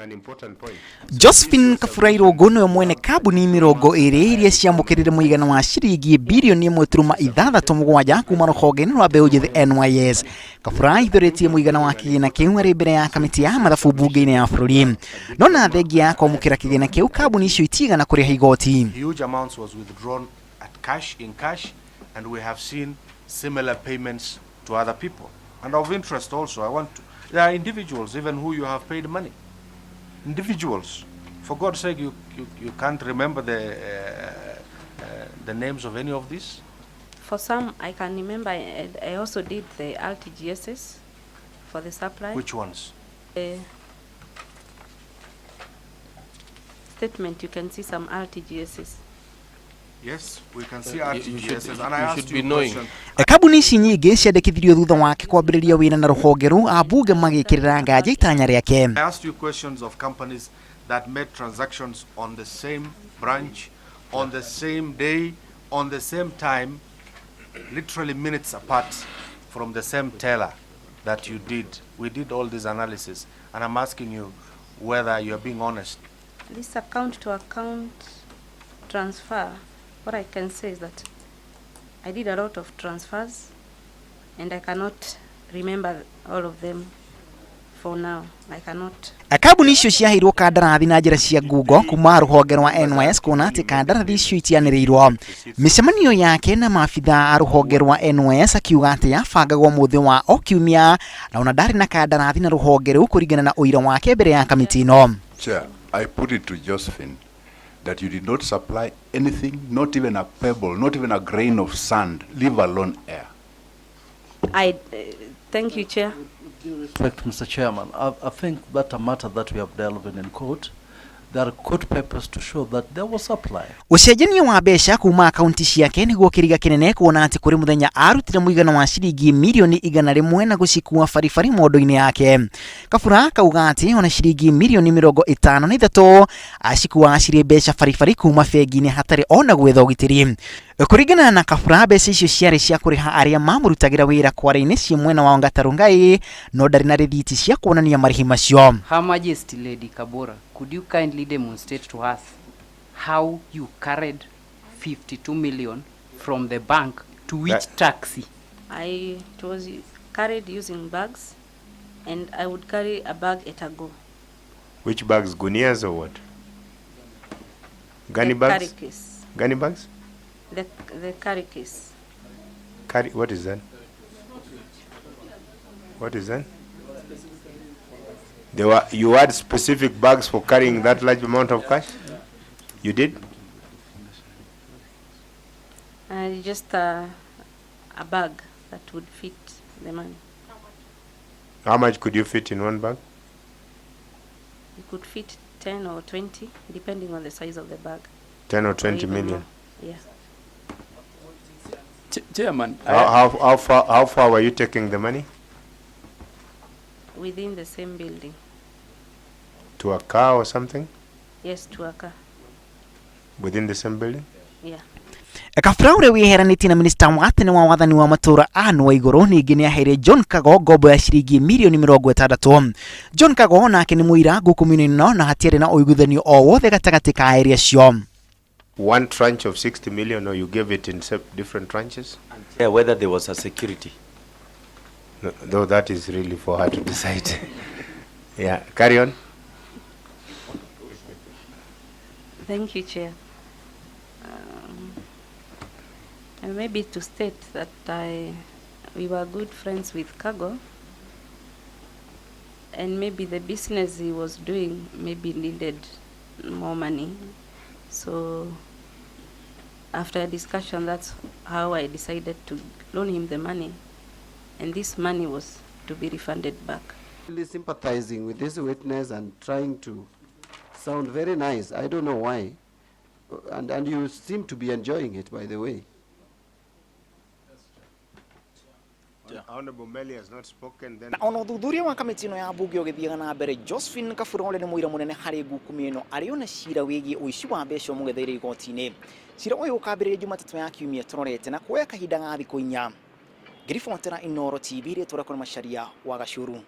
an important point. Josephine Kabura gono mwene Kambuni mbere iria ciamukirire muigana wa shilingi billioni 1.67 kuuma ruhonge-ini rwa mbeca the NYS. Kabura ithoretie muigana wa kigina kiu ari mbere ya kamiti ya mathabu mbunge-ini ya bururi. No na thengia kwamukira kigina kiu Kambuni icio itigana kuriha igoti. Huge amounts was withdrawn in cash, and we have seen similar payments to other people. And of interest also, there are individuals even who you have paid money. Individuals. For God's sake, you can't remember the names of any of these? For some, I can remember. I also did the RTGSs for the supply. Which ones? Statement, you can see some RTGSs. Yes, we can see RTGSs, and I asked you a question. Kambuni ici nyingi ciandikithirio thutha wake kwambiriria wina na ruhonge ru ambunge magikirira ngaja itanya riake. I asked you questions of companies that made transactions on the same branch, on the same day, on the same time, literally minutes apart from the same teller that you did. We did all this analysis, and I'm asking you whether you're being honest. This account-to-account transfer, what I can say is that I did a lot of transfers, and I cannot remember all of them for now. I cannot. Kambuni icio ciahirwo kandarathi na njira cia ngungo kuma ruhonge rwa NYS kuona ati kandarathi icio itianirirwo. Micemanio yake na maafitha a ruhonge rwa NYS akiuga ati yabangagwo muthi wa o kiumia na ona ndari na kandarathi na ruhonge ru kuringana na uira wake mbere ya kamiti ino. Chair, I put it to Josephine that you did not supply anything, not even a pebble, not even a grain of sand, leave alone air. Thank you, Chair. With due respect, Mr. Chairman, I think that a matter that we have dealt with in court, there are court papers to show that there was supply. Ucenjania wa mbeca kuma akaunti ciake niguo kiriga kinene kuona ati kuri muthenya arutire muigana wa shilingi milioni 100 na gucikua farifari mondo-ini yake. Kabura kauga ati ona shilingi milioni 53 acikua ciri mbeca farifari kuma bengi-ini hatari ona gwetha ugitiri. Kuringana na Kabura, mbeca icio ciari cia kuriha aria mamurutagira wira kwara-ini cia mwena wa Ngatarungai, no ndari na rithiti cia kuonania marihi macio. Her Majesty Lady Kabura, could you kindly demonstrate to us how you carried 52 million from the bank to which taxi? It was carried using bags, and I would carry a bag at a go. Which bags? Gunias or what? Gunny bags? Carry case. Gunny bags? The carry case. Carry, what is that? What is that? You had specific bags for carrying that large amount of cash? You did? Just a bag that would fit the money. How much could you fit in one bag? You could fit 10 or 20, depending on the size of the bag. 10 or 20 million? More. Yeah. Chairman, how far were you taking the money? Within the same building. To a car or something? Yes, to a car. Within the same building? Yeah. Kabura ure wiheraniti na minista wa tene wa wathani wa matura anu wa iguru ningi ni aheire John Kago ngombo ya shilingi milioni 60. John Kago nake ni muira ngukumio-ini no na hatiari na uiguthanio o wothe gatagati ka area cio. One tranche of 60 million, or you gave it in different tranches? Yeah, whether there was a security. No, though that is really for her to decide. Yeah, carry on. Thank you, Chair. And maybe to state that we were good friends with Kago, and maybe the business he was doing maybe needed more money. So after a discussion, that's how I decided to loan him the money, and this money was to be refunded back. Really sympathizing with this witness and trying to sound very nice. I don't know why. And you seem to be enjoying it, by the way. Honorable Meli has not spoken, then... Na ono thuthuria wa kamiti ino ya mbunge ugithiaga na mbere, Josephine Kabura ule ni muira munene hari ngukumio-ini ariona cira wigi uici wa mbeca mugetheire igoti-ini. Cira uyu ukambiriria Jumatatu ya kiumia turorete na kuoya kahinda ga thikũ 4. Ngiribotera Uhoro TV ri turakora macharia wa Gacuru.